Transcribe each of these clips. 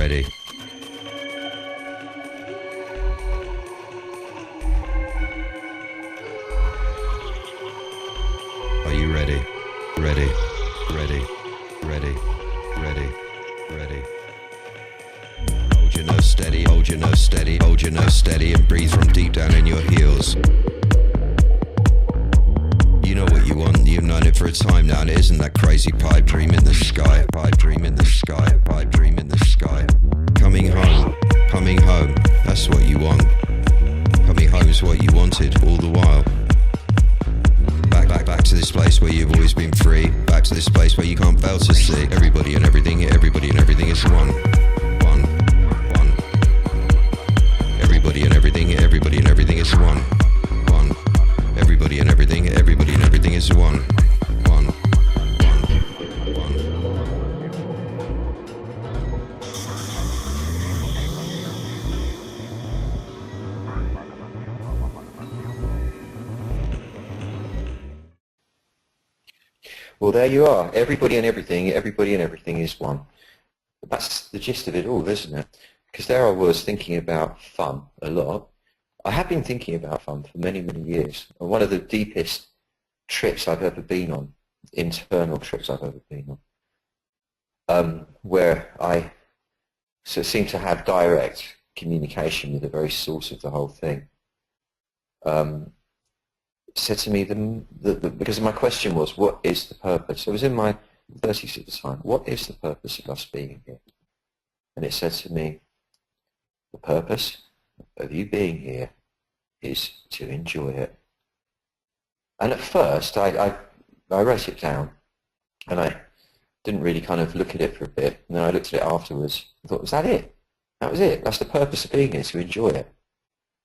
ready? Are you ready? Ready, ready, ready, ready, ready. Hold your nose steady, hold your nose steady, hold your nose steady, and breathe from deep down in your heels. You know what you want, you've known it for a time now, and it isn't that crazy pipe dream in the sky, pipe dream in the sky, pipe dream in the sky. Coming home, that's what you want. Coming home is what you wanted all the while. Back to this place where you've always been free. Back to this place where you can't fail to see everybody and everything is one. Everybody and everything is one. Everybody and everything is one. Well, there you are. Everybody and everything is one. That's the gist of it all, isn't it? Because there I was thinking about fun a lot. I have been thinking about fun for many, many years. And one of the deepest trips I've ever been on, internal trips I've ever been on, where I seem to have direct communication with the very source of the whole thing, said to me, because my question was, what is the purpose? I was in my 30s at the time. What is the purpose of us being here? And it said to me, the purpose of you being here is to enjoy it. And at first, I wrote it down, and I didn't really kind of look at it for a bit. And then I looked at it afterwards and thought, was that it? That was it. That's the purpose of being here, to enjoy it.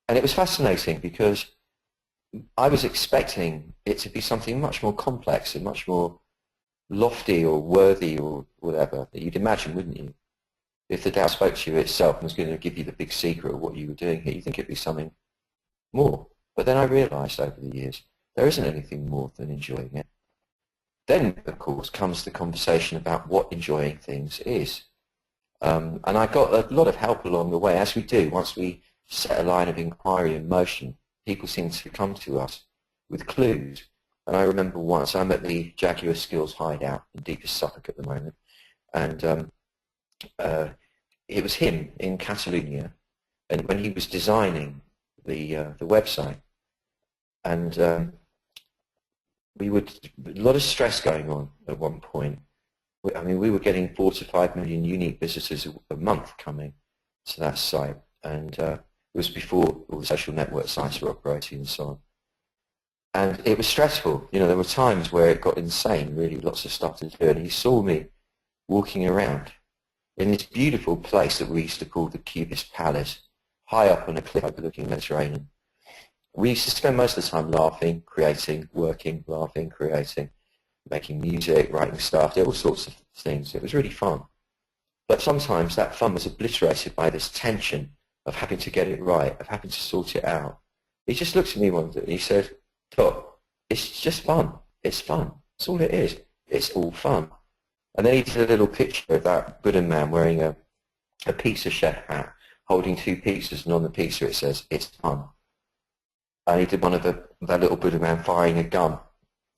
And it was fascinating because I was expecting it to be something much more complex and much more lofty or worthy or whatever that you'd imagine, wouldn't you? If the Tao spoke to you itself and was going to give you the big secret of what you were doing here, you think it'd be something more. But then I realized over the years, there isn't anything more than enjoying it. Then, of course, comes the conversation about what enjoying things is. And I got a lot of help along the way, as we do. Once we set a line of inquiry in motion, people seem to come to us with clues. And I remember once, I'm at the Jaguar Skills hideout in deepest Suffolk at the moment, and it was him in Catalonia, and when he was designing the website, and a lot of stress going on at one point. I mean, we were getting 4 to 5 million unique visitors a month coming to that site, and it was before all the social network sites were operating and so on. And it was stressful. You know, there were times where it got insane, really, lots of stuff to do, and he saw me walking around in this beautiful place that we used to call the Cubist Palace, high up on a cliff overlooking the Mediterranean. We used to spend most of the time laughing, creating, working, laughing, creating, making music, writing stuff, all sorts of things. It was really fun. But sometimes that fun was obliterated by this tension of having to get it right, of having to sort it out. He just looked at me one day and he said, "Look, it's just fun. It's fun. That's all it is. It's all fun." And then he did a little picture of that Buddha man wearing a pizza chef hat, holding 2 pizzas, and on the pizza it says, "It's fun." And he did one of that little Buddha man firing a gun,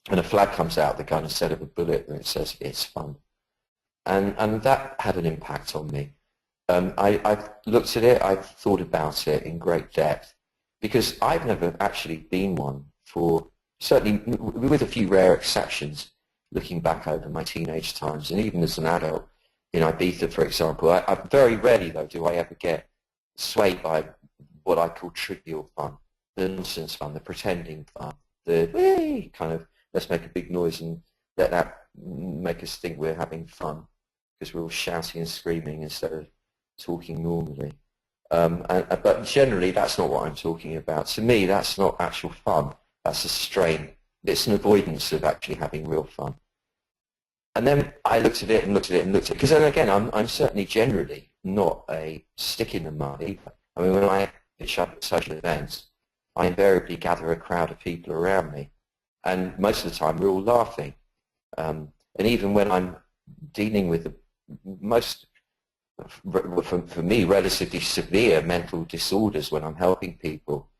and a flag comes out of the gun instead of a bullet, and it says, "It's fun." And that had an impact on me. I've looked at it, I've thought about it in great depth, because I've never actually been one for, certainly with a few rare exceptions, looking back over my teenage times, and even as an adult in Ibiza, for example. I very rarely, though, do I ever get swayed by what I call trivial fun, the nonsense fun, the pretending fun, the whee, kind of, let's make a big noise and let that make us think we're having fun, because we're all shouting and screaming instead of talking normally. But generally, that's not what I'm talking about. To me, that's not actual fun. That's a strain. It's an avoidance of actually having real fun. And then I looked at it and looked at it and looked at it, because then again, I'm certainly generally not a stick in the mud either. I mean, when I pitch up at social events, I invariably gather a crowd of people around me, and most of the time we're all laughing. And even when I'm dealing with the most for me, relatively severe mental disorders when I'm helping people,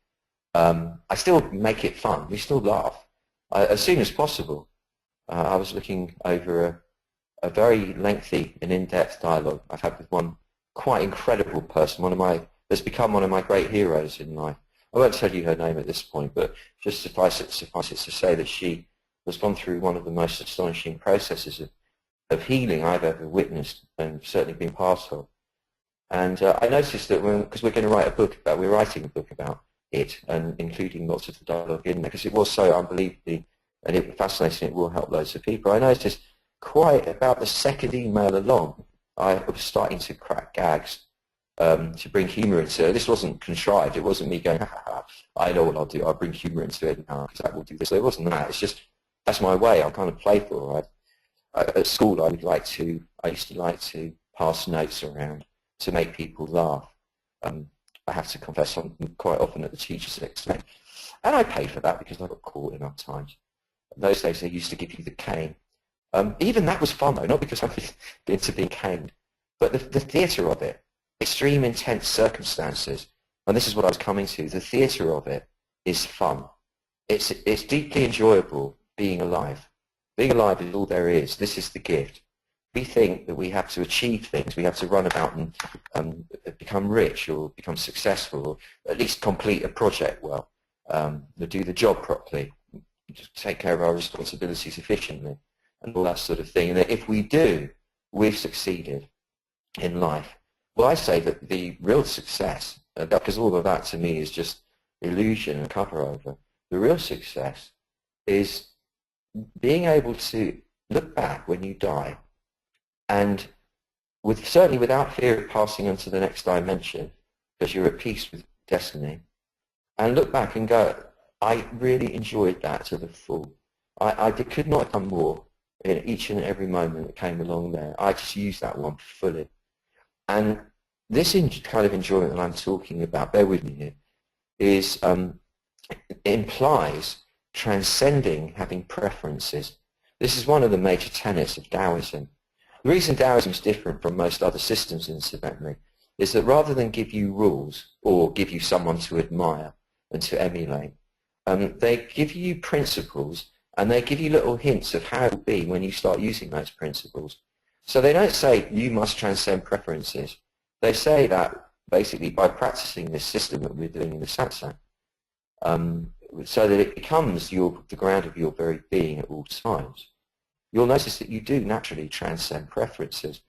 I still make it fun. We still laugh. As soon as possible. I was looking over a very lengthy and in-depth dialogue I've had with one quite incredible person, that's become one of my great heroes in life. I won't tell you her name at this point, but just suffice it to say that she has gone through one of the most astonishing processes of healing I've ever witnessed and certainly been part of. And I noticed that because we're writing a book about it, and including lots of the dialogue in there, because it was so unbelievably and it fascinating, it will help loads of people. I noticed quite about the second email along, I was starting to crack gags to bring humour into it. This wasn't contrived. It wasn't me going, ha, ha, ha, I know what I'll do. I'll bring humour into it now because that will do this. So it wasn't that. It's just, that's my way. I'm kind of playful. At school, I used to like to pass notes around to make people laugh. I have to confess, I'm quite often at the teacher's expense. And I paid for that because I got caught enough times. In those days, they used to give you the cane. Even that was fun, though, not because I was into being caned, but the theatre of it, extreme intense circumstances, and this is what I was coming to, the theatre of it is fun. It's deeply enjoyable being alive. Being alive is all there is. This is the gift. We think that we have to achieve things, we have to run about and become rich or become successful, or at least complete a project well, or do the job properly, just take care of our responsibilities efficiently, and all that sort of thing. And that if we do, we've succeeded in life. Well, I say that the real success, because all of that to me is just illusion and cover over, the real success is being able to look back when you die, and certainly without fear of passing on to the next dimension, because you're at peace with destiny, and look back and go, I really enjoyed that to the full. I could not have done more in each and every moment that came along there. I just used that one fully. And this kind of enjoyment that I'm talking about, bear with me here, implies transcending having preferences. This is one of the major tenets of Taoism. The reason Taoism is different from most other systems, incidentally, is that rather than give you rules or give you someone to admire and to emulate, they give you principles, and they give you little hints of how it will be when you start using those principles. So they don't say you must transcend preferences. They say that basically by practicing this system that we're doing in the satsang, so that it becomes the ground of your very being at all times, you'll notice that you do naturally transcend preferences.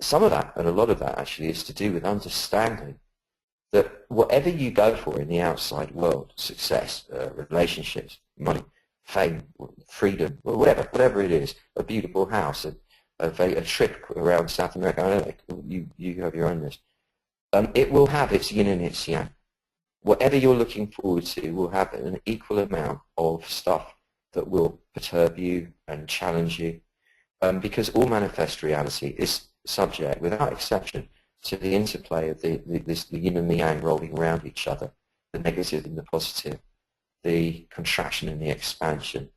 Some of that, and a lot of that actually, is to do with understanding that whatever you go for in the outside world, success, relationships, money, fame, freedom, whatever it is, a beautiful house, a trip around South America, I don't know, you have your own list, it will have its yin and its yang. Whatever you're looking forward to will have an equal amount of stuff that will perturb you and challenge you, because all manifest reality is subject, without exception, to the interplay of the yin and the yang rolling around each other, the negative and the positive, the contraction and the expansion.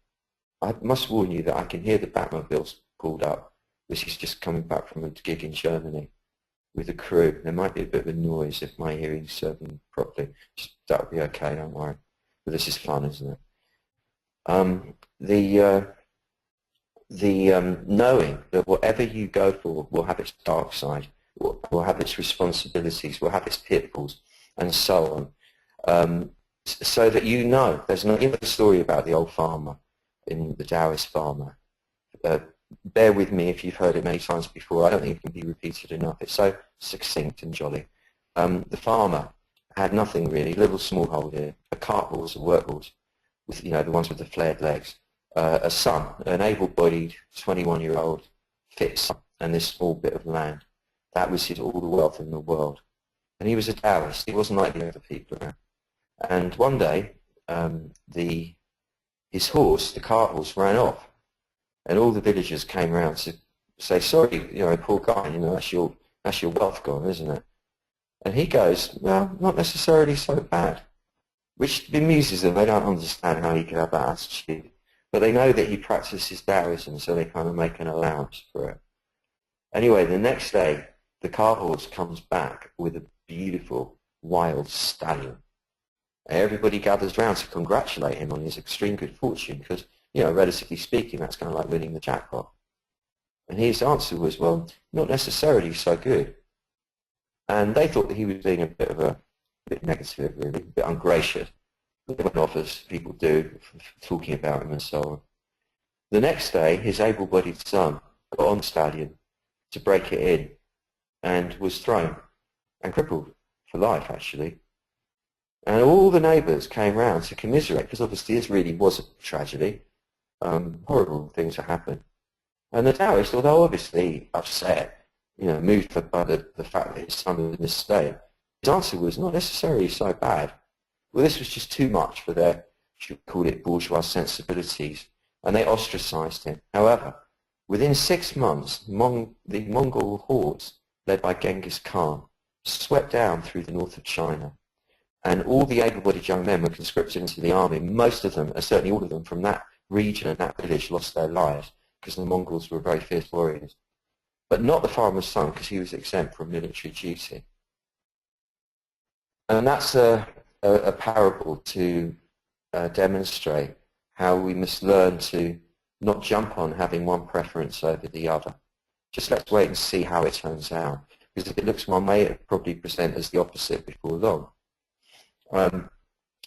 I must warn you that I can hear the Batmobiles pulled up. This is just coming back from a gig in Germany with a crew. There might be a bit of a noise if my hearing's serving properly. That would be okay, don't worry. But this is fun, isn't it? Knowing that whatever you go for will have its dark side, will have its responsibilities, will have its pitfalls, and so on. So that you know, there's the story about the old farmer, in the Taoist farmer. Bear with me if you've heard it many times before. I don't think it can be repeated enough. It's so succinct and jolly. The farmer had nothing really, little small hole here, a cart horse, a work horse, with the ones with the flared legs, a son, an able-bodied 21-year-old fit son, and this small bit of land. That was all the wealth in the world. And he was a Taoist. He wasn't like the other people around. And one day, his horse, the cart horse, ran off, and all the villagers came round to say, "Sorry, poor guy, that's your wealth gone, isn't it?" And he goes, "Well, not necessarily so bad," which bemuses them. They don't understand how he could have that attitude, but they know that he practices Taoism, so they kind of make an allowance for it. Anyway, the next day, the car horse comes back with a beautiful wild stallion. Everybody gathers round to congratulate him on his extreme good fortune because, you know, relatively speaking, that's kind of like winning the jackpot. And his answer was, well, not necessarily so good. And they thought that he was being a bit negative, really, a bit ungracious. They went off, as people do, talking about him and so on. The next day, his able-bodied son got on the stallion to break it in and was thrown and crippled for life, actually. And all the neighbours came round to commiserate, because obviously this really was a tragedy. Horrible things that happened. And the Taoist, although obviously upset, you know, moved by the fact that his son was in this state, his answer was not necessarily so bad. Well, this was just too much for their, should we call it, bourgeois sensibilities, and they ostracised him. However, within 6 months, the Mongol hordes, led by Genghis Khan, swept down through the north of China. And all the able-bodied young men were conscripted into the army. Most of them, certainly all of them from that region and that village, lost their lives because the Mongols were very fierce warriors. But not the farmer's son, because he was exempt from military duty. And that's a parable to demonstrate how we must learn to not jump on having one preference over the other. Just let's wait and see how it turns out. Because if it looks one way, it'll probably present as the opposite before long.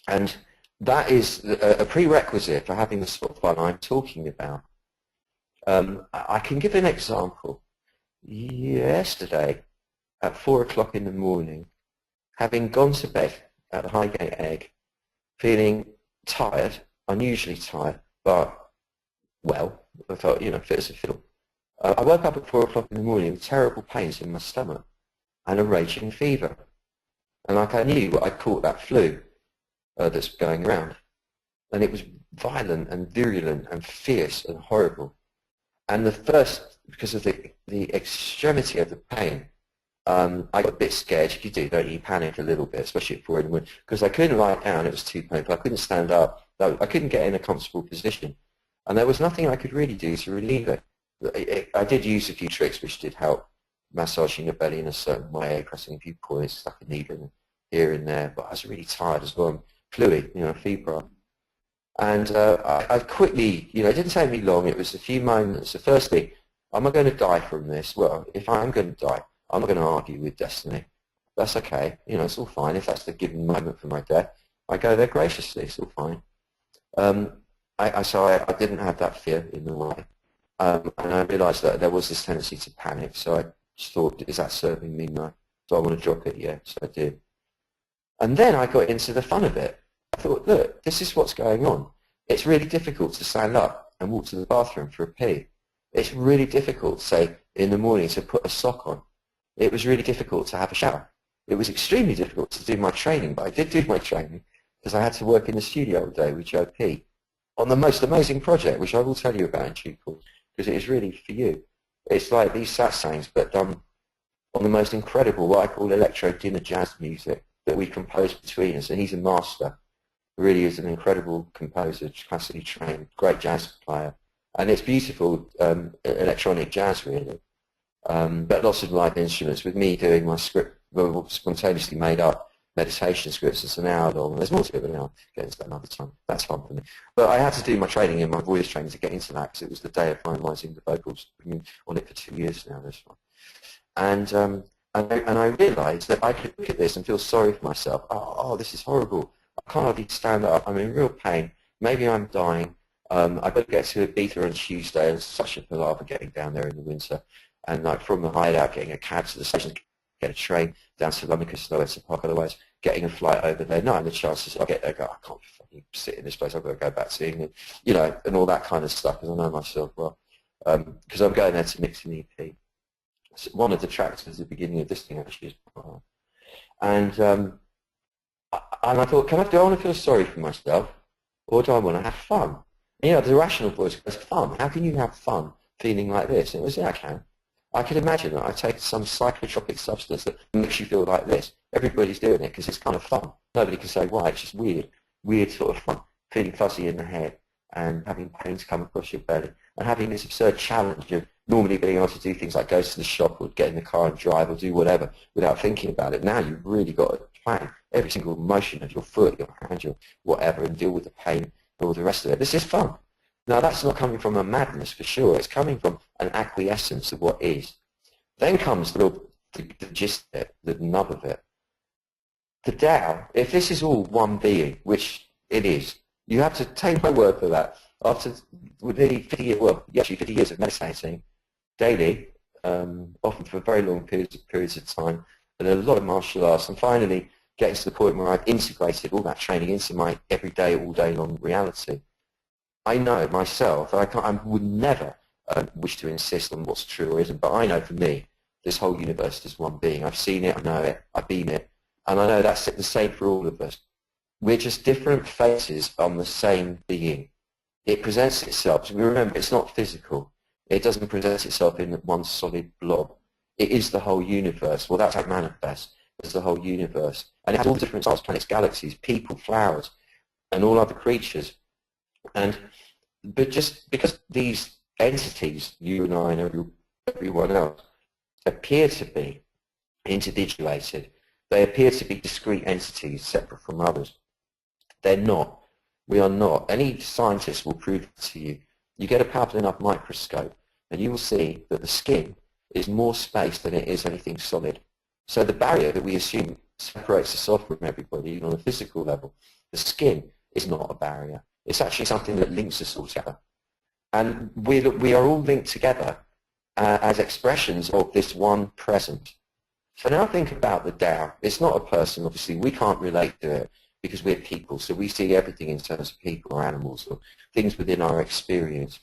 And that is a prerequisite for having the sort of fun I'm talking about. I can give an example. Yesterday, at 4 o'clock in the morning, having gone to bed at the Highgate Egg, feeling tired, unusually tired, but well, I felt, you know, fit as a fiddle. I woke up at 4 o'clock in the morning with terrible pains in my stomach and a raging fever. And like I knew I'd caught that flu that's going around. And it was violent and virulent and fierce and horrible. And the first, because of the extremity of the pain, I got a bit scared. You do, don't you? Panic a little bit, especially at 4 in the morning, because I couldn't lie down. It was too painful. I couldn't stand up. I couldn't get in a comfortable position. And there was nothing I could really do to relieve it. I did use a few tricks which did help, massaging the belly in a certain way, pressing a few points, stuck a needle in here and there. But I was really tired as well, and fluid, you know, febrile. And I quickly, you know, it didn't take me long. It was a few moments. So firstly, am I going to die from this? Well, if I am going to die, I'm not going to argue with destiny. That's okay. You know, it's all fine. If that's the given moment for my death, I go there graciously. It's all fine. So I didn't have that fear in the way. And I realised that there was this tendency to panic. So I just thought, is that serving me? No. Do I want to drop it? Yeah. So I did. And then I got into the fun of it. I thought, look, this is what's going on. It's really difficult to stand up and walk to the bathroom for a pee. It's really difficult, say, in the morning to put a sock on. It was really difficult to have a shower. It was extremely difficult to do my training, but I did do my training because I had to work in the studio all day with Joe P. on the most amazing project, which I will tell you about in due course, because it is really for you. It's like these satsangs, but done on the most incredible, what I call electro dinner jazz music that we compose between us, and he's a master. Really is an incredible composer, classically trained, great jazz player. And it's beautiful electronic jazz, really. But lots of live instruments, with me doing my script, well, spontaneously made up meditation scripts. It's an hour long. There's more to it, but I'll get into that another time. That's fun for me. But I had to do my training in my voice training to get into that, because it was the day of finalising the vocals. I've been on it for 2 years now, this one. And I realised that I could look at this and feel sorry for myself. Oh, this is horrible. I can't hardly stand up. I'm in real pain. Maybe I'm dying. I've got to get to Ibiza on Tuesday. It's such a palaver getting down there in the winter. And like from the hideout, getting a cab to the station, get a train down to London because nowhere to park. Otherwise, getting a flight over there. No, and the chances I'll get there, go, I can't fucking sit in this place. I've got to go back to England, you know, and all that kind of stuff. Because I know myself well. Because I'm going there to mix an EP. So one of the tracks is the beginning of this thing actually is and I thought, do I want to feel sorry for myself, or do I want to have fun? And, you know, the rational voice goes, fun. How can you have fun feeling like this? And it was, yeah, I can. I could imagine that I take some psychotropic substance that makes you feel like this. Everybody's doing it because it's kind of fun. Nobody can say why. It's just weird sort of fun. Feeling fuzzy in the head and having pains come across your belly and having this absurd challenge of normally being able to do things like go to the shop or get in the car and drive or do whatever without thinking about it. Now you've really got to plan every single motion of your foot, your hand, your whatever, and deal with the pain and all the rest of it. This is fun. Now that's not coming from a madness for sure. It's coming from an acquiescence of what is. Then comes the gist of it, the nub of it. The Tao, if this is all one being, which it is, you have to take my word for that. After nearly 50 years, well, actually 50 years of meditating daily, often for very long periods of time, and a lot of martial arts, and finally getting to the point where I've integrated all that training into my everyday, all day long reality. I know myself, I would never wish to insist on what's true or isn't, but I know for me, this whole universe is one being. I've seen it, I know it, I've been it, and I know that's the same for all of us. We're just different faces on the same being. It presents itself, so remember, it's not physical. It doesn't present itself in one solid blob. It is the whole universe. Well, that's how it manifests. It's the whole universe. And it has all the different stars, planets, galaxies, people, flowers, and all other creatures. But just because these entities, you and I and everyone else, appear to be individuated, they appear to be discrete entities separate from others. They're not. We are not. Any scientist will prove it to you. You get a powerful enough microscope and you will see that the skin is more space than it is anything solid. So the barrier that we assume separates us off from everybody on a physical level, the skin is not a barrier. It's actually something that links us all together. And we are all linked together as expressions of this one present. So now think about the Tao. It's not a person, obviously. We can't relate to it because we're people. So we see everything in terms of people or animals or things within our experience.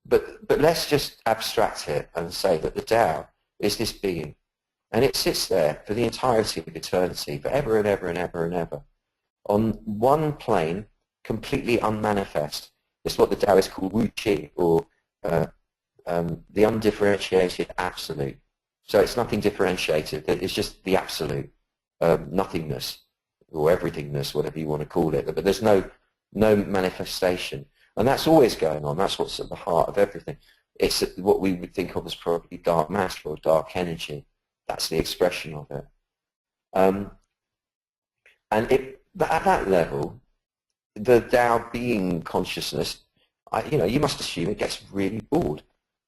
But let's just abstract it and say that the Tao is this being. And it sits there for the entirety of eternity, forever and ever and ever and ever, on one plane, completely unmanifest. It's what the Taoists call Wu Qi, or the undifferentiated absolute. So it's nothing differentiated. It's just the absolute, nothingness, or everythingness, whatever you want to call it. But there's no manifestation. And that's always going on. That's what's at the heart of everything. It's what we would think of as probably dark matter or dark energy. That's the expression of it. But at that level, the Tao being consciousness, you must assume it gets really bored.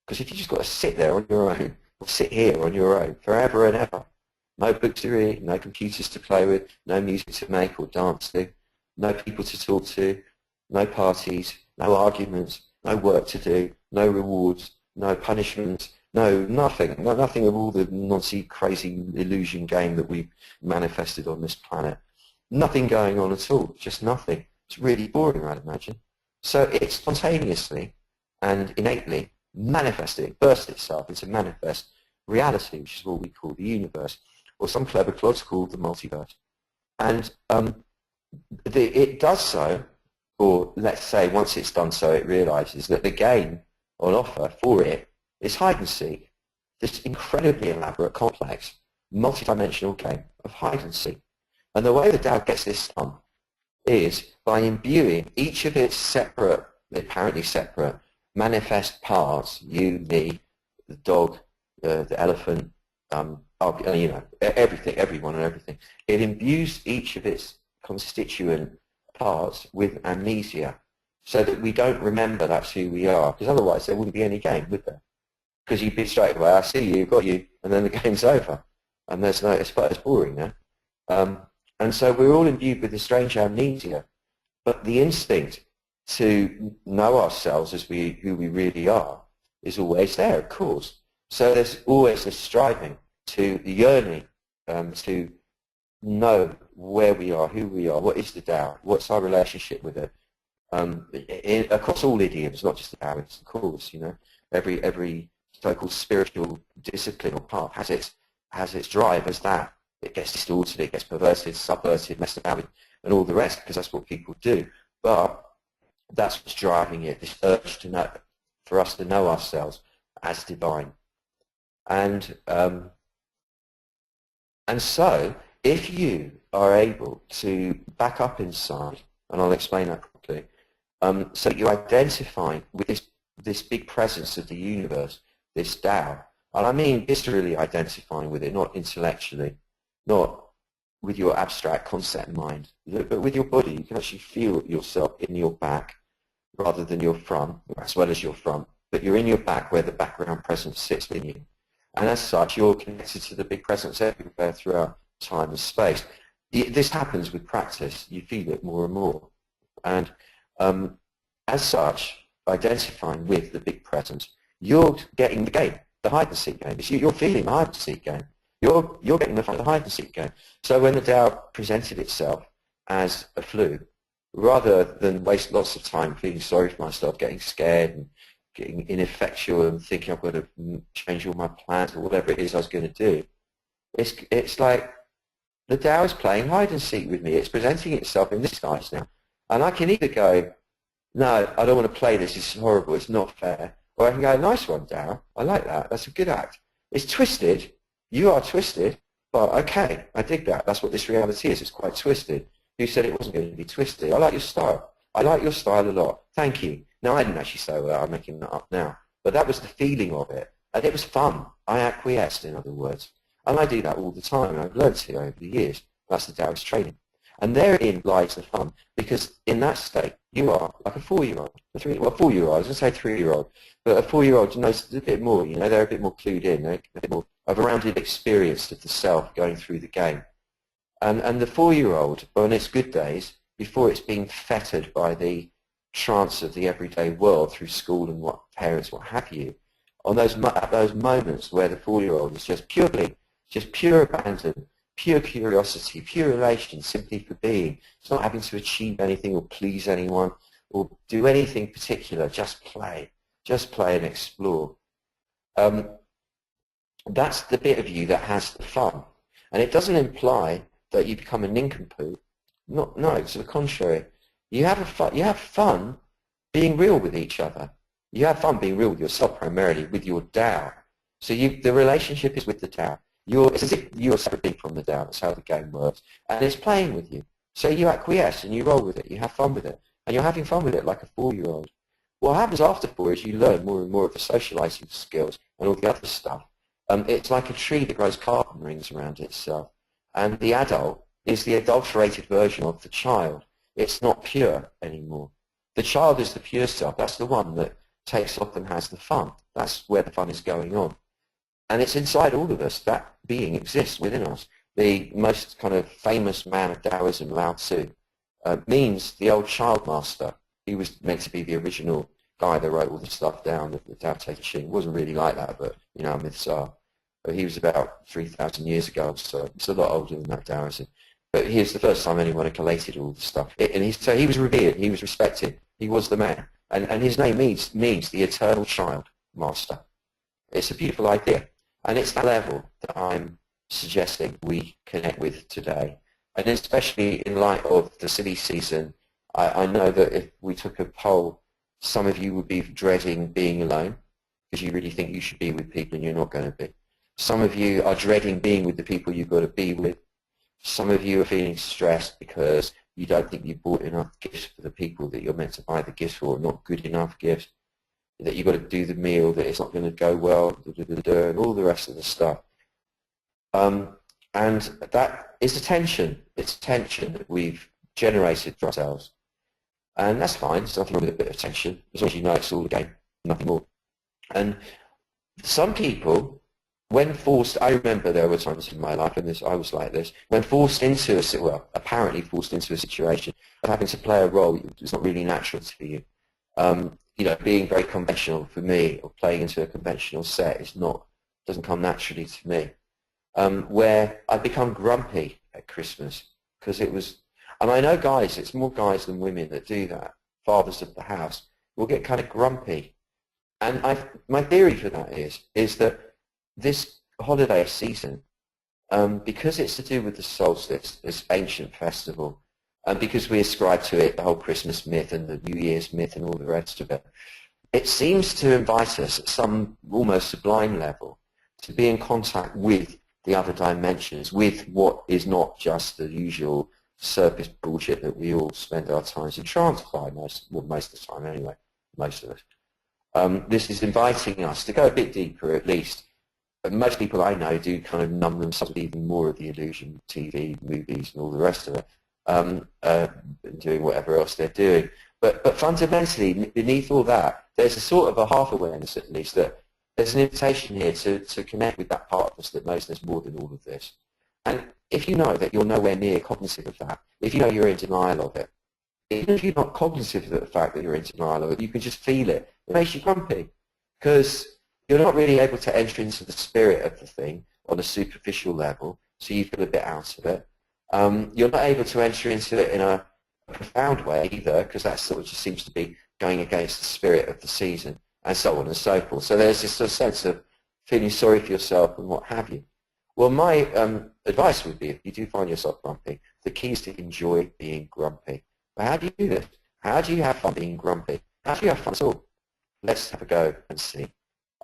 Because if you just got to sit there on your own, or sit here on your own forever and ever, no books to read, no computers to play with, no music to make or dance to, no people to talk to, no parties, no arguments, no work to do, no rewards, no punishments, nothing of all the nonsense, crazy illusion game that we've manifested on this planet. Nothing going on at all, just nothing. It's really boring, I'd imagine. So it spontaneously and innately manifested, it burst itself into manifest reality, which is what we call the universe, or some clever clods call the multiverse. And it does so, or let's say once it's done so, it realizes that the game on offer for it is hide and seek, this incredibly elaborate, complex, multi-dimensional game of hide and seek. And the way the Tao gets this done is by imbuing each of its separate, apparently separate, manifest parts, you, me, the dog, the elephant, everything, everyone and everything. It imbues each of its constituent parts with amnesia so that we don't remember that's who we are, because otherwise there wouldn't be any game, would there? Because you'd be straight away, I see you, got you, and then the game's over. And it's boring now. And so we're all imbued with this strange amnesia, but the instinct to know ourselves as who we really are is always there, of course. So there's always this striving, to yearning to know where we are, who we are, what is the Tao, what's our relationship with it. Across all idioms, not just the Taoists, of course, every so-called spiritual discipline or path has its drive as that. It gets distorted, it gets perverted, subverted, messed about with, and all the rest, because that's what people do. But that's what's driving it, this urge to know, for us to know ourselves as divine. And so, if you are able to back up inside, and I'll explain that properly, so you identify with this big presence of the universe, this Tao. And I mean viscerally identifying with it, not intellectually, not with your abstract concept mind, but with your body. You can actually feel yourself in your back rather than your front, as well as your front. But you're in your back where the background presence sits in you. And as such, you're connected to the big presence everywhere throughout time and space. This happens with practice. You feel it more and more. And as such, identifying with the big presence, you're getting the game, the hide-and-seek game. You're feeling the hide-and-seek game. You're getting the hide-and-seek game. So when the Tao presented itself as a flu, rather than waste lots of time feeling sorry for myself, getting scared and getting ineffectual and thinking I've got to change all my plans or whatever it is I was going to do, it's like the Tao is playing hide-and-seek with me. It's presenting itself in this guise now. And I can either go, no, I don't want to play this, it's horrible, it's not fair. Or I can go, nice one, Tao, I like that, that's a good act. It's twisted, you are twisted, but okay, I dig that. That's what this reality is, it's quite twisted. You said it wasn't going to be twisted. I like your style. I like your style a lot. Thank you. No, I didn't actually say that, I'm making that up now. But that was the feeling of it. And it was fun. I acquiesced, in other words. And I do that all the time, and I've learned to over the years. That's the Taoist training. And therein lies the fun, because in that state, you are like a 4-year-old. A 4-year-old, I was going to say 3-year-old, but a 4-year-old knows a bit more, they're a bit more clued in, they're a bit more of a rounded experience of the self going through the game. And the 4-year-old, on its good days, before it's being fettered by the trance of the everyday world through school and what parents, what have you, at those moments where the 4-year-old is just pure abandon, pure curiosity, pure elation, simply for being. It's not having to achieve anything or please anyone or do anything particular, just play and explore. That's the bit of you that has the fun. And it doesn't imply that you become a nincompoop. No, to the contrary. You have fun being real with each other. You have fun being real with yourself primarily, with your Tao. So the relationship is with the Tao. It's as if you're separate from the Tao. That's how the game works. And it's playing with you. So you acquiesce and you roll with it. You have fun with it. And you're having fun with it like a 4-year-old. What happens after 4 is you learn more and more of the socializing skills and all the other stuff. It's like a tree that grows carbon rings around itself. And the adult is the adulterated version of the child. It's not pure anymore. The child is the pure self. That's the one that takes off and has the fun. That's where the fun is going on. And it's inside all of us. That being exists within us. The most kind of famous man of Taoism, Lao Tzu, means the old child master. He was meant to be the original guy that wrote all the stuff down, the Tao Te Ching. It wasn't really like that, but myths are. But he was about 3,000 years ago, so it's a lot older than that Taoism. But here's the first time anyone had collated all the stuff. So he was revered, he was respected, he was the man. And his name means the eternal child master. It's a beautiful idea. And it's that level that I'm suggesting we connect with today. And especially in light of the silly season, I know that if we took a poll, some of you would be dreading being alone because you really think you should be with people and you're not going to be. Some of you are dreading being with the people you've got to be with. Some of you are feeling stressed because you don't think you bought enough gifts for the people that you're meant to buy the gifts for, not good enough gifts, that you've got to do the meal, that it's not going to go well, and all the rest of the stuff. And that is a tension. It's tension that we've generated for ourselves. And that's fine. There's nothing wrong with a bit of tension, as long as you know it's all a game, nothing more. And some people, when forced, I remember there were times in my life when I was like this, when forced into apparently forced into a situation of having to play a role that's not really natural to you. Being very conventional for me, or playing into a conventional set doesn't come naturally to me. Where I become grumpy at Christmas because it was, and I know guys, it's more guys than women that do that. Fathers of the house will get kind of grumpy, and my theory for that is that this holiday season, because it's to do with the solstice, this ancient festival, and because we ascribe to it the whole Christmas myth and the New Year's myth and all the rest of it, it seems to invite us at some almost sublime level to be in contact with the other dimensions, with what is not just the usual surface bullshit that we all spend our times entranced by most of the time anyway, most of us. This is inviting us to go a bit deeper, at least. But most people I know do kind of numb themselves with even more of the illusion, TV, movies, and all the rest of it, doing whatever else they're doing. But fundamentally, beneath all that, there's a sort of a half-awareness, at least, that there's an invitation here to connect with that part of us that knows there's more than all of this. And if you know that you're nowhere near cognitive of that, if you know you're in denial of it, even if you're not cognitive of the fact that you're in denial of it, you can just feel it. It makes you grumpy because you're not really able to enter into the spirit of the thing on a superficial level, so you feel a bit out of it. You're not able to enter into it in a profound way either, because that sort of just seems to be going against the spirit of the season, and so on and so forth. So there's this sort of sense of feeling sorry for yourself and what have you. Well, my advice would be, if you do find yourself grumpy, the key is to enjoy being grumpy. But how do you do this? How do you have fun being grumpy? How do you have fun at all? Let's have a go and see.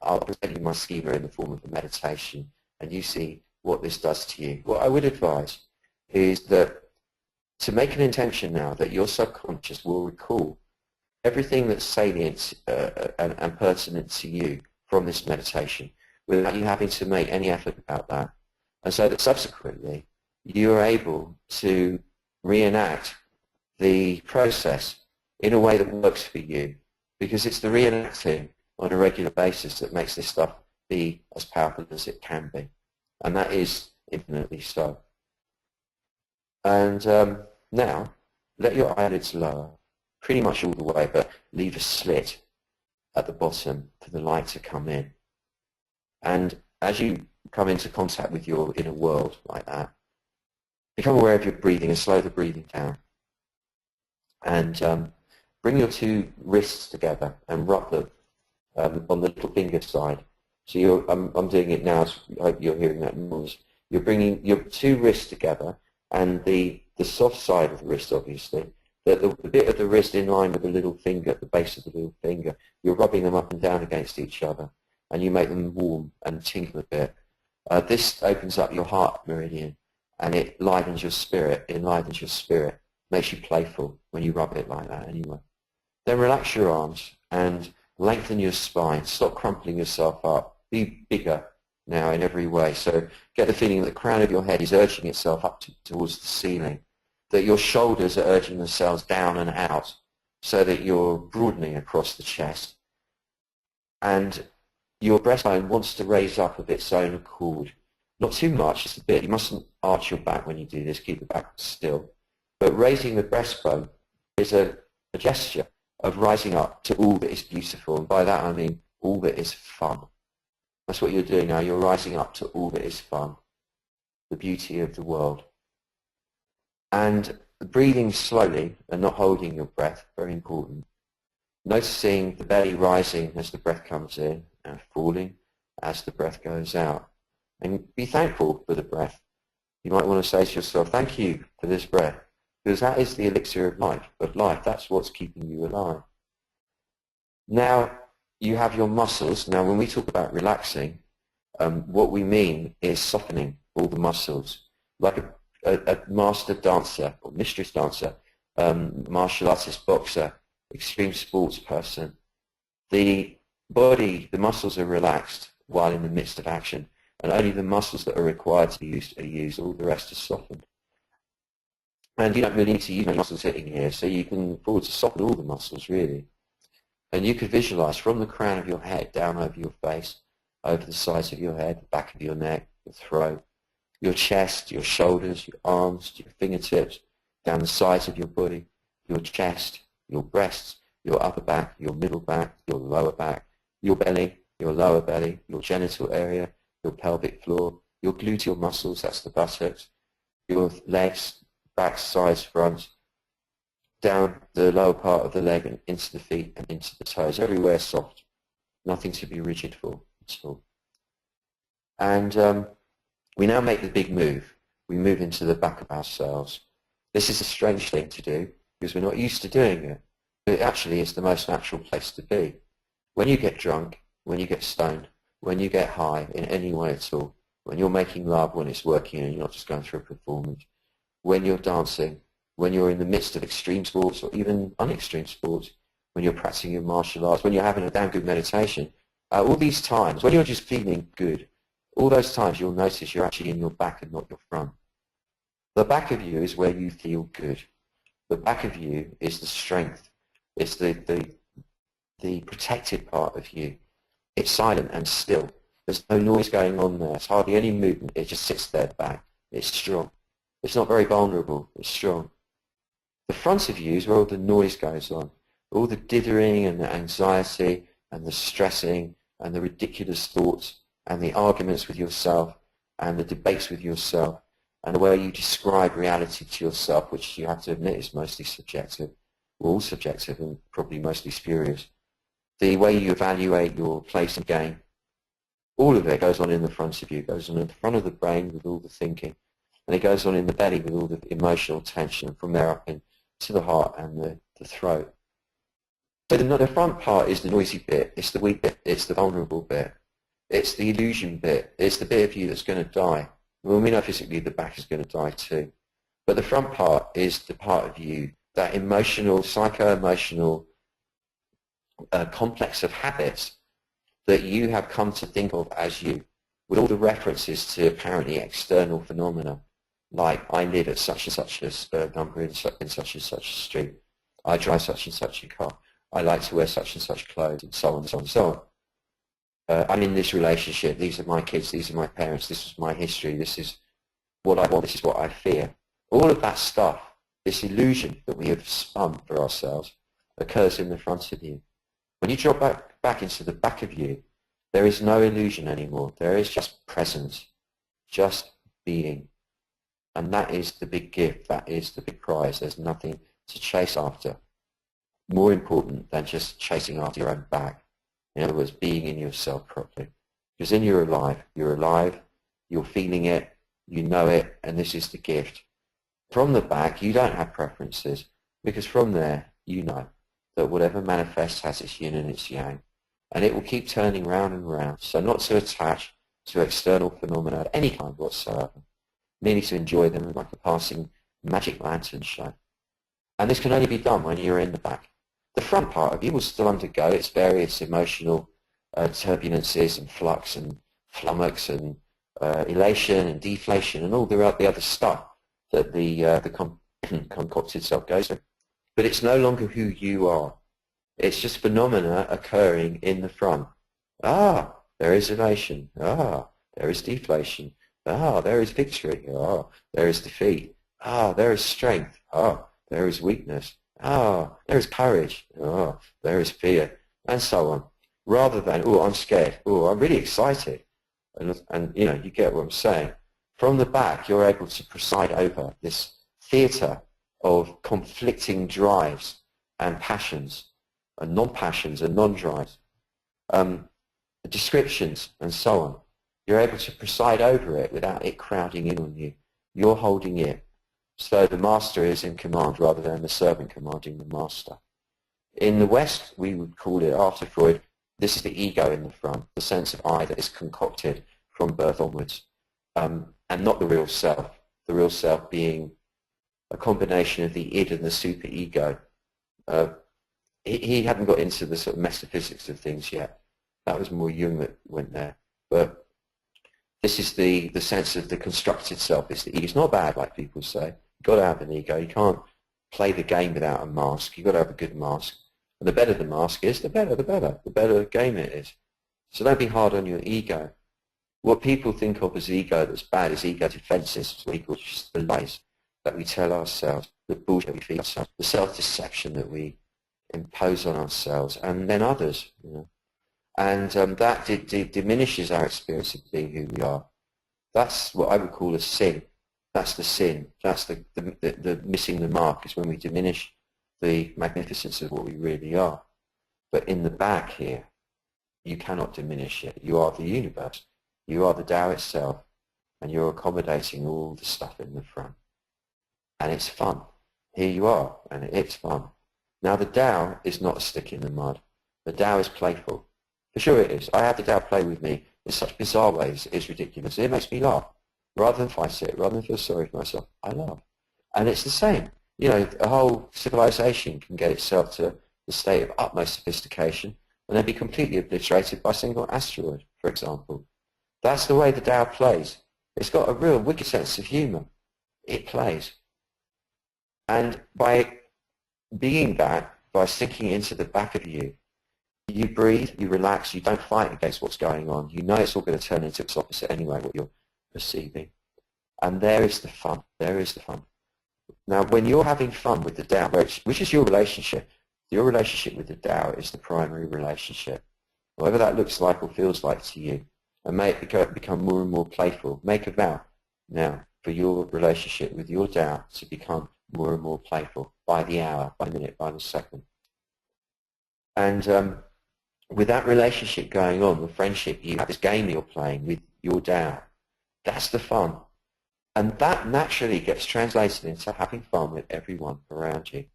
I'll present you my schema in the form of a meditation, and you see what this does to you. What I would advise is that to make an intention now that your subconscious will recall everything that's salient and pertinent to you from this meditation without you having to make any effort about that. And so that subsequently you are able to reenact the process in a way that works for you, because it's the reenacting on a regular basis that makes this stuff be as powerful as it can be. And that is infinitely so. And now, let your eyelids lower, pretty much all the way, but leave a slit at the bottom for the light to come in. And as you come into contact with your inner world like that, become aware of your breathing and slow the breathing down. And bring your two wrists together and rub them on the little finger side. So I'm doing it now, so I hope you're hearing that noise. You're bringing your two wrists together, and the soft side of the wrist, obviously, the bit of the wrist in line with the little finger, at the base of the little finger, you're rubbing them up and down against each other, and you make them warm and tingle a bit. This opens up your heart meridian, and it enlivens your spirit, makes you playful when you rub it like that anyway. Then relax your arms and lengthen your spine. Stop crumpling yourself up. Be bigger now in every way. So get the feeling that the crown of your head is urging itself up towards the ceiling, that your shoulders are urging themselves down and out so that you're broadening across the chest. And your breastbone wants to raise up of its own accord. Not too much, just a bit. You mustn't arch your back when you do this. Keep the back still. But raising the breastbone is a gesture of rising up to all that is beautiful. And by that I mean all that is fun. That's what you're doing now. You're rising up to all that is fun, the beauty of the world. And breathing slowly and not holding your breath, very important. Noticing the belly rising as the breath comes in and falling as the breath goes out. And be thankful for the breath. You might want to say to yourself, thank you for this breath, because that is the elixir of life. That's what's keeping you alive. Now, you have your muscles. Now, when we talk about relaxing, what we mean is softening all the muscles. Like a master dancer or mistress dancer, martial artist, boxer, extreme sports person, the body, the muscles are relaxed while in the midst of action, and only the muscles that are required to be used are used. All the rest is softened. And you don't really need to use any muscles hitting here, so you can afford to soften all the muscles, really. And you could visualize from the crown of your head down over your face, over the sides of your head, the back of your neck, your throat, your chest, your shoulders, your arms, your fingertips, down the sides of your body, your chest, your breasts, your upper back, your middle back, your lower back, your belly, your lower belly, your genital area, your pelvic floor, your gluteal muscles, that's the buttocks, your legs, back, sides, front, down the lower part of the leg and into the feet and into the toes. Everywhere soft, nothing to be rigid for at all. And we now make the big move. We move into the back of ourselves. This is a strange thing to do because we're not used to doing it, but it actually is the most natural place to be. When you get drunk, when you get stoned, when you get high in any way at all, when you're making love, when it's working and you're not just going through a performance, when you're dancing, when you're in the midst of extreme sports or even unextreme sports, when you're practicing your martial arts, when you're having a damn good meditation, all these times, when you're just feeling good, all those times you'll notice you're actually in your back and not your front. The back of you is where you feel good. The back of you is the strength. It's the protected part of you. It's silent and still. There's no noise going on there. There's hardly any movement. It just sits there back. It's strong. It's not very vulnerable. It's strong. The front of you is where all the noise goes on. All the dithering and the anxiety and the stressing and the ridiculous thoughts and the arguments with yourself and the debates with yourself and the way you describe reality to yourself, which you have to admit is mostly subjective, all subjective and probably mostly spurious. The way you evaluate your place in the game, all of it goes on in the front of you. It goes on in the front of the brain with all the thinking, and it goes on in the belly with all the emotional tension, from there up into the heart and the throat. So the front part is the noisy bit, it's the weak bit, it's the vulnerable bit, it's the illusion bit, it's the bit of you that's going to die. Well, we know physically the back is going to die too. But the front part is the part of you, that emotional, psycho-emotional complex of habits that you have come to think of as you, with all the references to apparently external phenomena, like I live at such and such a number in such and such a street, I drive such and such a car, I like to wear such and such clothes, and so on and so on and so on. I'm in this relationship, these are my kids, these are my parents, this is my history, this is what I want, this is what I fear. All of that stuff, this illusion that we have spun for ourselves, occurs in the front of you. When you drop back into the back of you, there is no illusion anymore. There is just presence, just being. And that is the big gift, that is the big prize. There's nothing to chase after more important than just chasing after your own back. In other words, being in yourself properly. Because then you're alive, you're feeling it, you know it, and this is the gift. From the back, you don't have preferences, because from there, you know that whatever manifests has its yin and its yang, and it will keep turning round and round. So not to attach to external phenomena of any kind whatsoever, merely to enjoy them like a passing magic lantern show. And this can only be done when you're in the back. The front part of you will still undergo its various emotional turbulences and flux and flummox and elation and deflation and all the other stuff that the concocted self goes through. But it's no longer who you are. It's just phenomena occurring in the front. Ah, there is elation. Ah, there is deflation. Ah, there is victory. Ah, there is defeat. Ah, there is strength. Ah, there is weakness. Ah, there is courage. Ah, there is fear, and so on. Rather than, oh, I'm scared. Oh, I'm really excited. And you know, you get what I'm saying. From the back, you're able to preside over this theatre of conflicting drives and passions, and non-passions and non-drives, descriptions and so on. You're able to preside over it without it crowding in on you. You're holding it. So the master is in command rather than the servant commanding the master. In the West, we would call it, after Freud, this is the ego in the front, the sense of I that is concocted from birth onwards, and not the real self. The real self being a combination of the id and the superego. He hadn't got into the sort of metaphysics of things yet. That was more Jung that went there. But this is the sense of the constructed self. It's the ego. It's not bad, like people say. You've got to have an ego. You can't play the game without a mask. You've got to have a good mask. And the better the mask is, the better the game it is. So don't be hard on your ego. What people think of as ego that's bad is ego defenses, what we call just the lies that we tell ourselves, the bullshit we feed ourselves, the self-deception that we impose on ourselves and then others. You know? And that diminishes our experience of being who we are. That's what I would call a sin. That's the sin. That's the missing the mark, is when we diminish the magnificence of what we really are. But in the back here, you cannot diminish it. You are the universe. You are the Tao itself, and you're accommodating all the stuff in the front. And it's fun. Here you are, and it's fun. Now the Tao is not a stick in the mud. The Tao is playful. For sure it is. I have the Tao play with me in such bizarre ways. It's ridiculous. It makes me laugh. Rather than fight it, rather than feel sorry for myself, I laugh. And it's the same. You know, a whole civilization can get itself to the state of utmost sophistication, and then be completely obliterated by a single asteroid, for example. That's the way the Tao plays. It's got a real wicked sense of humour. It plays. And by being that, by sinking into the back of you, you breathe, you relax, you don't fight against what's going on. You know it's all going to turn into its opposite anyway, what you're perceiving. And there is the fun. There is the fun. Now, when you're having fun with the Tao, which is your relationship with the Tao is the primary relationship. Whatever that looks like or feels like to you, and may it become more and more playful. Make a vow now for your relationship with your Tao to become more and more playful by the hour, by the minute, by the second. And with that relationship going on, the friendship, you have this game you're playing with your Tao. That's the fun. And that naturally gets translated into having fun with everyone around you.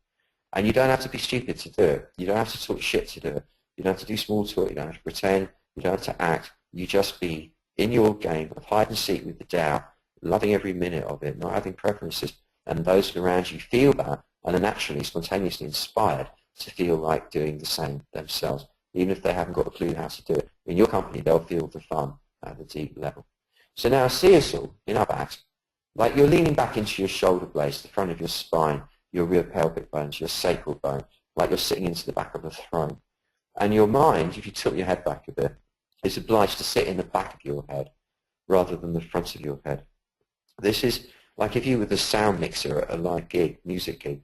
And you don't have to be stupid to do it. You don't have to talk shit to do it. You don't have to do small talk. You don't have to pretend. You don't have to act. You just be in your game of hide and seek with the Tao, loving every minute of it, not having preferences. And those around you feel that and are naturally, spontaneously inspired to feel like doing the same themselves, even if they haven't got a clue how to do it. In your company, they'll feel the fun at a deep level. So now see us all in our backs, like you're leaning back into your shoulder blades, the front of your spine, your rear pelvic bones, your sacral bone, like you're sitting into the back of a throne. And your mind, if you tilt your head back a bit, is obliged to sit in the back of your head rather than the front of your head. This is like if you were the sound mixer at a live gig, music gig.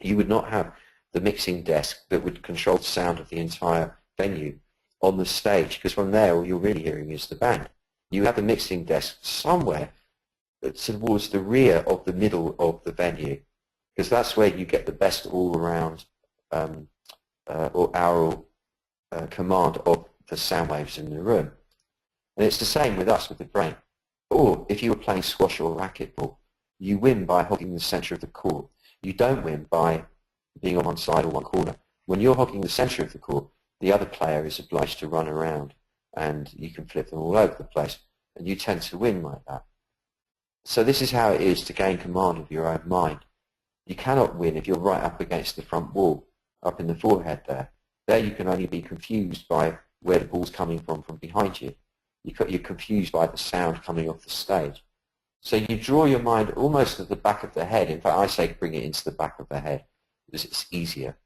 You would not have the mixing desk that would control the sound of the entire venue on the stage, because from there all you're really hearing is the band. You have the mixing desk somewhere towards the rear of the middle of the venue, because that's where you get the best all-around or aural command of the sound waves in the room. And it's the same with us, with the brain. Or if you were playing squash or racquetball, you win by hogging the center of the court. You don't win by being on one side or one corner. When you're hogging the center of the court, the other player is obliged to run around, and you can flip them all over the place, and you tend to win like that. So this is how it is to gain command of your own mind. You cannot win if you're right up against the front wall, up in the forehead there. There you can only be confused by where the ball's coming from behind you. You're confused by the sound coming off the stage. So you draw your mind almost to the back of the head. In fact, I say bring it into the back of the head because it's easier.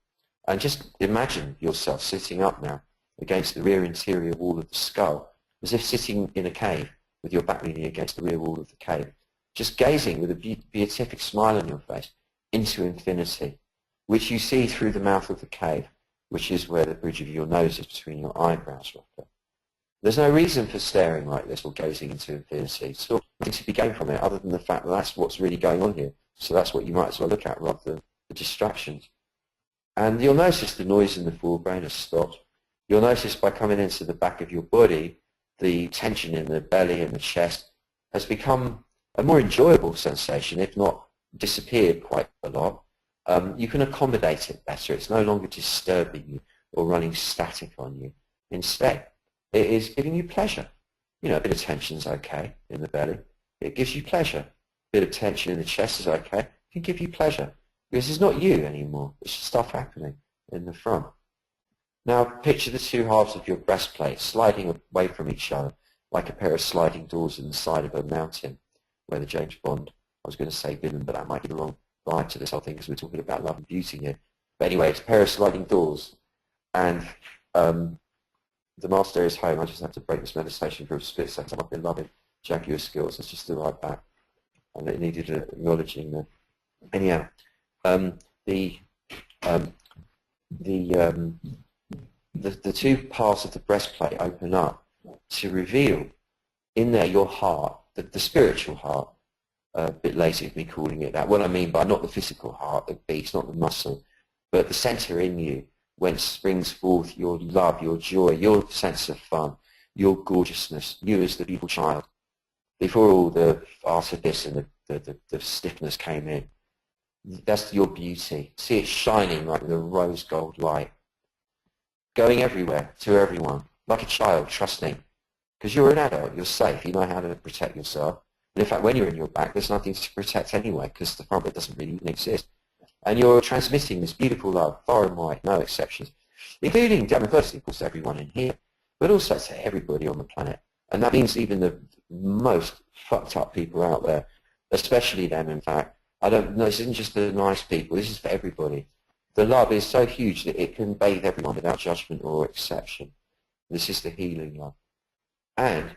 And just imagine yourself sitting up now against the rear interior wall of the skull, as if sitting in a cave with your back leaning against the rear wall of the cave, just gazing with a beatific smile on your face into infinity, which you see through the mouth of the cave, which is where the bridge of your nose is between your eyebrows, roughly. There's no reason for staring like this or gazing into infinity. It's not nothing to be gained from it other than the fact that that's what's really going on here. So that's what you might as well look at rather than the distractions. And you'll notice the noise in the forebrain has stopped. You'll notice by coming into the back of your body, the tension in the belly and the chest has become a more enjoyable sensation, if not disappeared quite a lot. You can accommodate it better. It's no longer disturbing you or running static on you. Instead, it is giving you pleasure. You know, a bit of tension is okay in the belly. It gives you pleasure. A bit of tension in the chest is okay. It can give you pleasure. Because it's not you anymore. It's just stuff happening in the front. Now picture the two halves of your breastplate sliding away from each other like a pair of sliding doors in the side of a mountain, where the James Bond, I was going to say villain, but that might be the wrong vibe to this whole thing because we're talking about love and beauty here. But anyway, it's a pair of sliding doors. And the master is home. I just have to break this meditation for a split second. I've been loving Jaguar skills. Let's just arrive back. And it needed acknowledging that. Anyhow, the two parts of the breastplate open up to reveal in there your heart, the spiritual heart. A bit lazy of me calling it that. What I mean by not the physical heart that beats, not the muscle, but the center in you whence springs forth your love, your joy, your sense of fun, your gorgeousness, you as the beautiful child. Before all the artifice and the stiffness came in, that's your beauty. See it shining like the rose gold light, going everywhere, to everyone, like a child, trusting. Because you're an adult, you're safe, you know how to protect yourself. And in fact, when you're in your back, there's nothing to protect anyway, because the front bit doesn't really even exist. And you're transmitting this beautiful love far and wide, no exceptions, including, firstly, of course, everyone in here, but also to everybody on the planet. And that means even the most fucked up people out there, especially them, in fact. I don't know, this isn't just the nice people, this is for everybody. The love is so huge that it can bathe everyone without judgment or exception. This is the healing love. And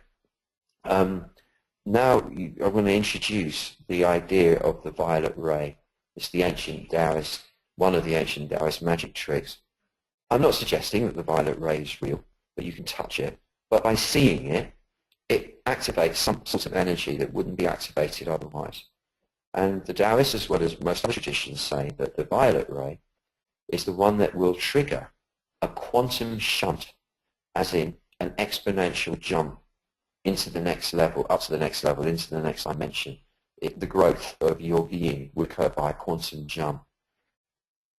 now I'm going to introduce the idea of the violet ray. It's the ancient Taoist, one of the ancient Taoist magic tricks. I'm not suggesting that the violet ray is real, but you can touch it. But by seeing it, it activates some sort of energy that wouldn't be activated otherwise. And the Taoists, as well as most other traditions, say that the violet ray is the one that will trigger a quantum shunt, as in an exponential jump into the next level, up to the next level, into the next dimension. The growth of your being will occur by a quantum jump.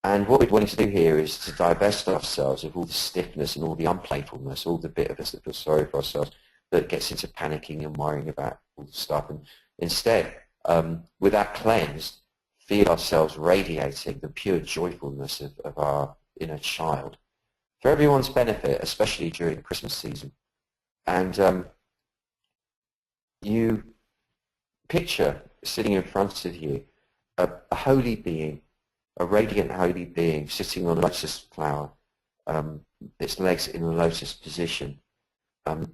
And what we're wanting to do here is to divest ourselves of all the stiffness and all the unplayfulness, all the bit of us that feel sorry for ourselves, that gets into panicking and worrying about all the stuff. And instead, with that cleansed, feel ourselves radiating the pure joyfulness of our inner child for everyone's benefit, especially during the Christmas season. And you picture sitting in front of you a holy being, a radiant holy being sitting on a lotus flower, its legs in a lotus position,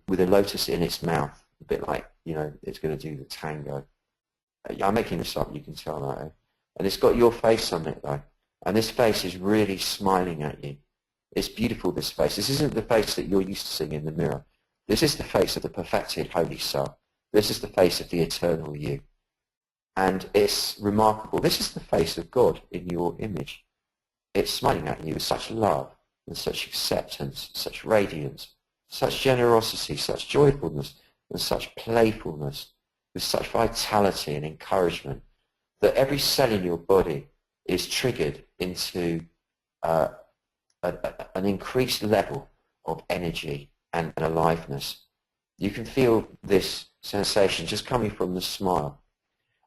with a lotus in its mouth, a bit like, it's going to do the tango. I'm making this up, you can tell that. Eh? And it's got your face on it, though. And this face is really smiling at you. It's beautiful, this face. This isn't the face that you're used to seeing in the mirror. This is the face of the perfected Holy Soul. This is the face of the eternal you. And it's remarkable. This is the face of God in your image. It's smiling at you with such love and such acceptance, such radiance, such generosity, such joyfulness, and such playfulness, with such vitality and encouragement, that every cell in your body is triggered into an increased level of energy and aliveness. You can feel this sensation just coming from the smile.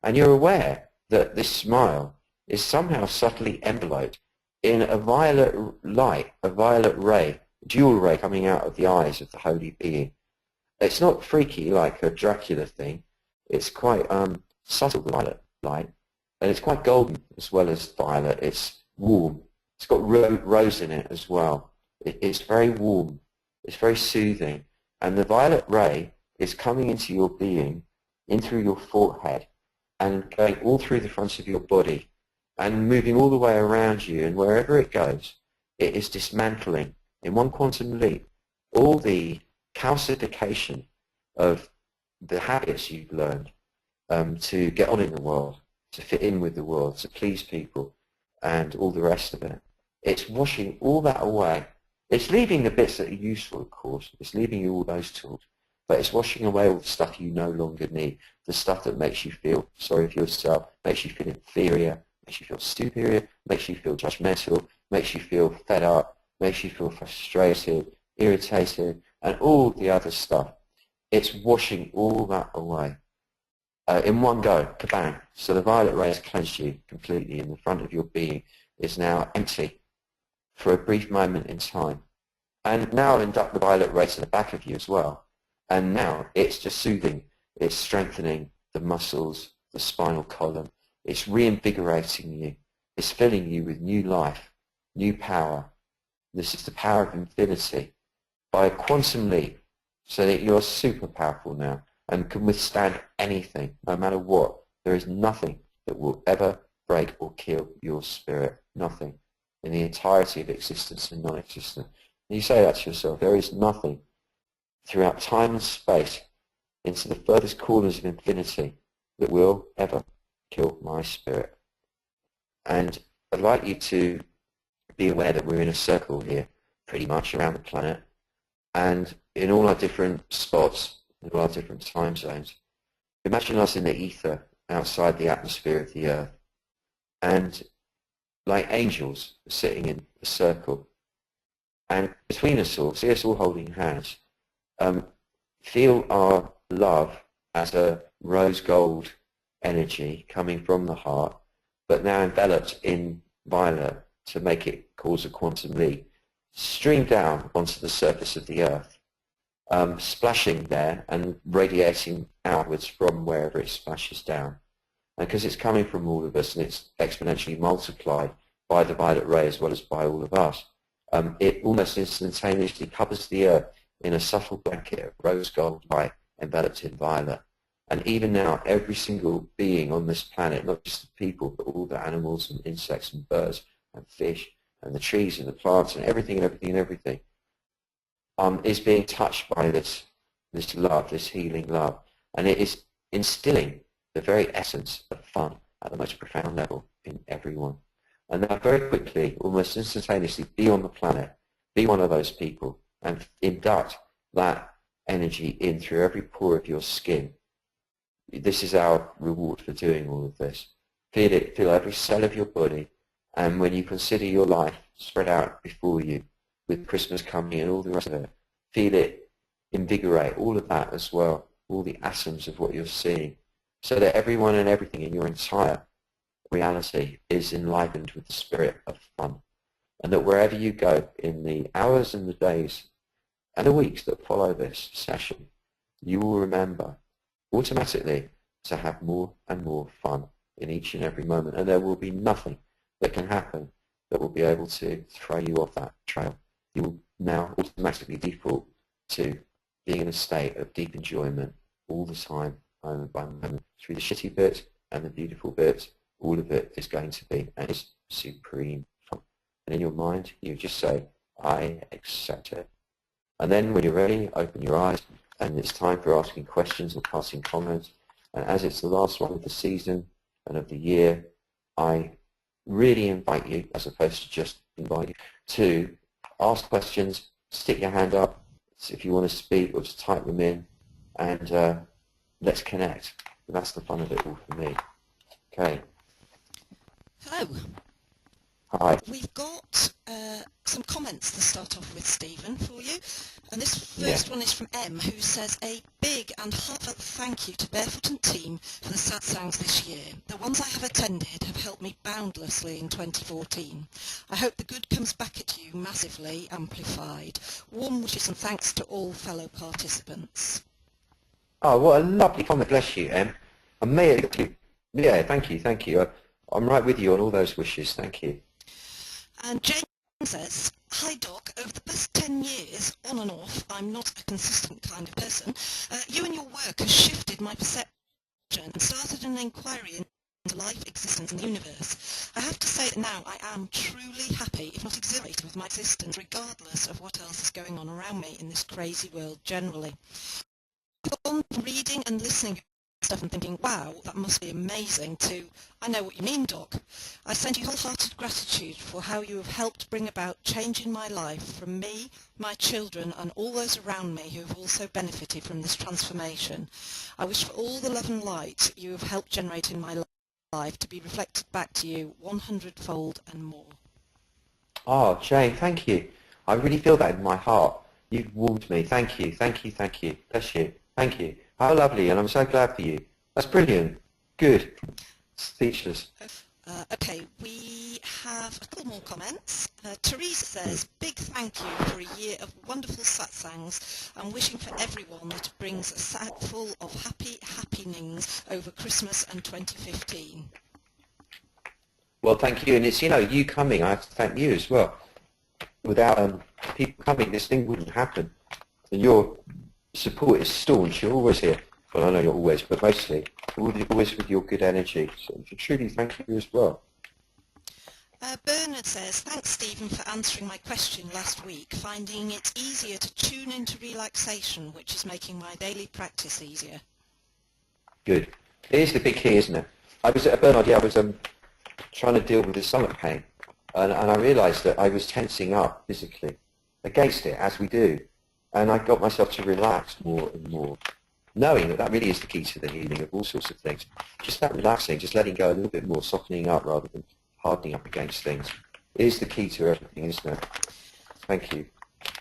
And you're aware that this smile is somehow subtly enveloped in a violet light, a violet ray, dual ray coming out of the eyes of the holy being. It's not freaky like a Dracula thing. It's quite subtle violet light, and it's quite golden as well as violet. It's warm. It's got rose in it as well. It's very warm. It's very soothing. And the violet ray is coming into your being, in through your forehead, and going all through the front of your body, and moving all the way around you, and wherever it goes, it is dismantling, in one quantum leap, all the calcification of the habits you've learned to get on in the world, to fit in with the world, to please people, and all the rest of it. It's washing all that away. It's leaving the bits that are useful, of course. It's leaving you all those tools. But it's washing away all the stuff you no longer need, the stuff that makes you feel sorry for yourself, makes you feel inferior, makes you feel superior, makes you feel judgmental, makes you feel fed up, makes you feel frustrated, irritated, and all the other stuff. It's washing all that away in one go, kabang. So the violet ray has cleansed you completely, and the front of your being is now empty for a brief moment in time. And now I'll induct the violet ray to the back of you as well. And now it's just soothing, it's strengthening the muscles, the spinal column, it's reinvigorating you, it's filling you with new life, new power. This is the power of infinity by a quantum leap, so that you're super powerful now and can withstand anything, no matter what. There is nothing that will ever break or kill your spirit, nothing in the entirety of existence and non-existence. And you say that to yourself, there is nothing throughout time and space into the furthest corners of infinity that will ever kill my spirit. And I'd like you to be aware that we're in a circle here, pretty much around the planet, and in all our different spots, in all our different time zones. Imagine us in the ether outside the atmosphere of the earth, and like angels sitting in a circle. And between us all, see us all holding hands, feel our love as a rose gold energy coming from the heart, but now enveloped in violet to make it cause a quantum leap, stream down onto the surface of the Earth, splashing there and radiating outwards from wherever it splashes down. And because it's coming from all of us and it's exponentially multiplied by the violet ray as well as by all of us, it almost instantaneously covers the Earth in a subtle blanket of rose gold light enveloped in violet. And even now, every single being on this planet, not just the people, but all the animals and insects and birds and fish and the trees and the plants and everything, is being touched by this love, this healing love. And it is instilling the very essence of fun at the most profound level in everyone. And now very quickly, almost instantaneously, be on the planet, be one of those people, and induct that energy in through every pore of your skin. This is our reward for doing all of this. Feel it, feel every cell of your body, and when you consider your life spread out before you, with Christmas coming and all the rest of it, feel it invigorate all of that as well, all the atoms of what you're seeing, so that everyone and everything in your entire reality is enlivened with the spirit of fun. And that wherever you go in the hours and the days and the weeks that follow this session, you will remember automatically to have more and more fun in each and every moment. And there will be nothing that can happen that will be able to throw you off that trail. You will now automatically default to being in a state of deep enjoyment all the time, moment by moment, through the shitty bits and the beautiful bits. All of it is going to be, and it's supreme fun. And in your mind, you just say, I accept it. And then when you're ready, open your eyes, and it's time for asking questions or passing comments. And as it's the last one of the season and of the year, I really invite you, as opposed to just invite you, to ask questions, stick your hand up if you want to speak, or just type them in, and let's connect. And that's the fun of it all for me. Okay. Hello. Hi. We've got some comments to start off with, Stephen, for you. And this first one is from M, who says, a big and heartfelt thank you to Barefoot and team for the satsangs this year. The ones I have attended have helped me boundlessly in 2014. I hope the good comes back at you massively amplified. Warm wishes and thanks to all fellow participants. Oh, what a lovely comment. Bless you, Em. Amazing. Yeah, thank you. I'm right with you on all those wishes. Thank you. And Jane says, hi Doc, over the past 10 years, on and off, I'm not a consistent kind of person. You and your work has shifted my perception and started an inquiry into life, existence and the universe. I have to say that now I am truly happy, if not exhilarated, with my existence, regardless of what else is going on around me in this crazy world generally. On reading and listening stuff and thinking, wow, that must be amazing, to, I know what you mean, Doc. I send you wholehearted gratitude for how you have helped bring about change in my life from me, my children and all those around me who have also benefited from this transformation. I wish for all the love and light you have helped generate in my life to be reflected back to you 100-fold and more. Oh, Jane, thank you. I really feel that in my heart. You've warmed me. Thank you. Bless you. Thank you. How lovely, and I'm so glad for you. That's brilliant. Good. Speechless. Okay, we have a couple more comments. Teresa says, big thank you for a year of wonderful satsangs and wishing for everyone that it brings a sack full of happy happenings over Christmas and 2015. Well, thank you. And it's, you coming, I have to thank you as well. Without people coming, this thing wouldn't happen. And your support is staunch. You're always here. Well, I know you're always, but mostly always with your good energy. So truly thank you as well. Bernard says, thanks Stephen for answering my question last week, finding it easier to tune into relaxation, which is making my daily practice easier. Good. It is the big key, isn't it? Bernard, I was trying to deal with the stomach pain, and I realised that I was tensing up physically against it, as we do. And I got myself to relax more and more, knowing that really is the key to the healing of all sorts of things. Just that relaxing, just letting go a little bit more, softening up rather than hardening up against things. It is the key to everything, isn't it? Thank you.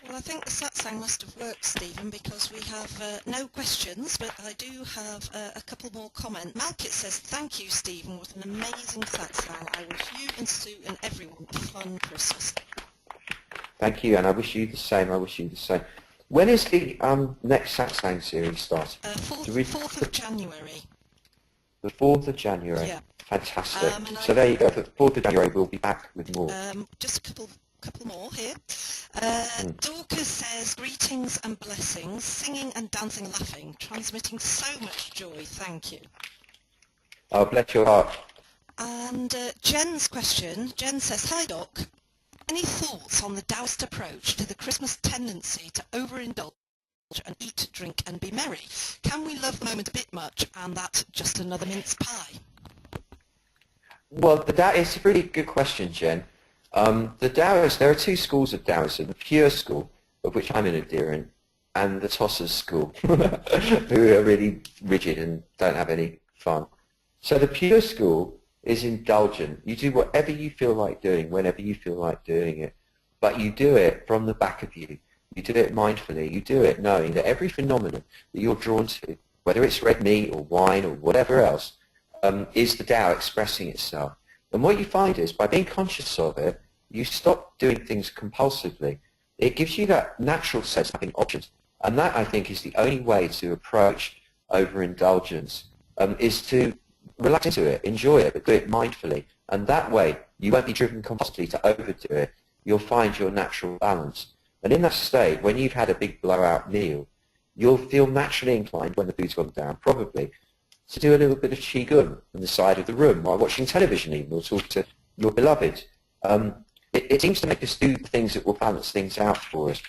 Well, I think the satsang must have worked, Stephen, because we have no questions, but I do have a couple more comments. Malkit says, thank you, Stephen, what an amazing satsang. I wish you and Sue and everyone a fun Christmas. Thank you, and I wish you the same. I wish you the same. When is the next satsang series start? 4th of January. The 4th of January. Yeah. Fantastic. So there you go. The 4th of January, we'll be back with more. Just a couple more here. Dorcas says, greetings and blessings, singing and dancing and laughing, transmitting so much joy. Thank you. Oh, bless your heart. And Jen's question, Jen says, hi Doc, any thoughts on the Taoist approach to the Christmas tendency to overindulge and eat, drink and be merry? Can we love the moment a bit much and that just another mince pie? Well, that is a really good question, Jen. The Taoists, there are two schools of Taoism, the pure school, of which I'm an adherent, and the Tossers school, who are really rigid and don't have any fun. So the pure school is indulgent. You do whatever you feel like doing, whenever you feel like doing it, but you do it from the back of you. You do it mindfully. You do it knowing that every phenomenon that you're drawn to, whether it's red meat or wine or whatever else, is the Tao expressing itself. And what you find is, by being conscious of it, you stop doing things compulsively. It gives you that natural sense of having options. And that, I think, is the only way to approach overindulgence, is to relax into it, enjoy it, but do it mindfully. And that way, you won't be driven compulsively to overdo it. You'll find your natural balance. And in that state, when you've had a big blowout meal, you'll feel naturally inclined, when the food's gone down, probably, to do a little bit of qigong on the side of the room while watching television even, or talk to your beloved. It seems to make us do things that will balance things out for us.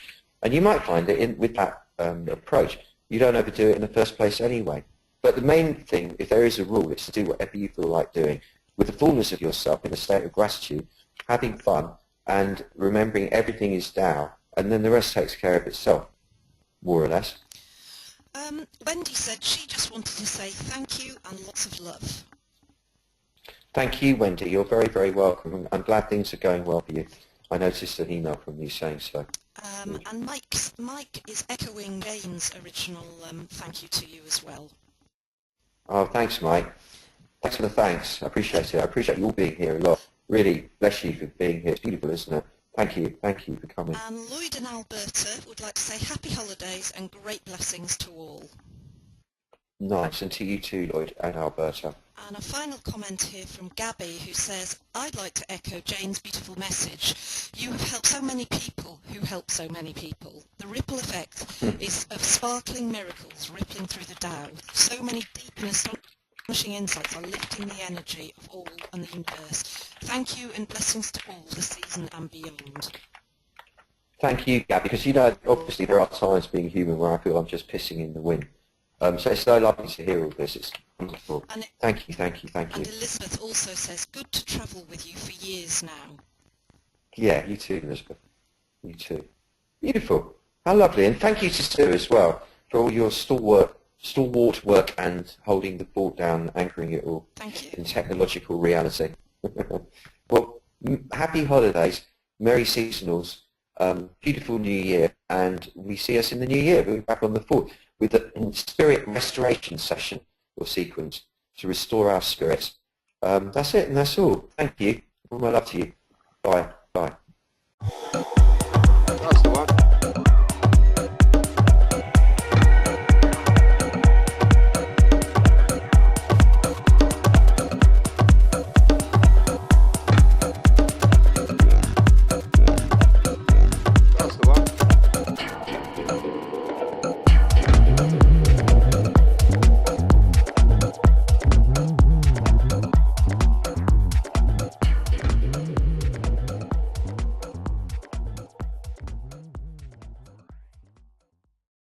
And you might find that with that approach, you don't overdo it in the first place anyway. But the main thing, if there is a rule, is to do whatever you feel like doing with the fullness of yourself in a state of gratitude, having fun, and remembering everything is Tao, and then the rest takes care of itself, more or less. Wendy said she just wanted to say thank you and lots of love. Thank you, Wendy. You're very, very welcome. I'm glad things are going well for you. I noticed an email from you saying so. And Mike is echoing Jane's original thank you to you as well. Oh, thanks, Mike. Thanks for the thanks. I appreciate it. I appreciate you all being here a lot. Really, bless you for being here. It's beautiful, isn't it? Thank you for coming. And Lloyd in Alberta would like to say happy holidays and great blessings to all. Nice, and to you too, Lloyd and Alberta. And a final comment here from Gabby, who says, I'd like to echo Jane's beautiful message. You have helped so many people who help so many people. The ripple effect is of sparkling miracles rippling through the Tao. So many deep and astonishing insights are lifting the energy of all and the universe. Thank you and blessings to all the season and beyond. Thank you, Gabby, because, you know, obviously there are times being human where I feel I'm just pissing in the wind. So it's so lovely to hear all this. It's wonderful. Thank you. And Elizabeth also says, good to travel with you for years now. Yeah, you too, Elizabeth. You too. Beautiful. How lovely. And thank you to Sue as well for all your stalwart work and holding the fort down, anchoring it all in technological reality. Well, happy holidays, merry seasonals, beautiful new year, and we see us in the new year. We'll be back on the fort with the spirit restoration session or sequence to restore our spirits. That's it, and that's all. Thank you. All my love to you. Bye. Bye. That's the one.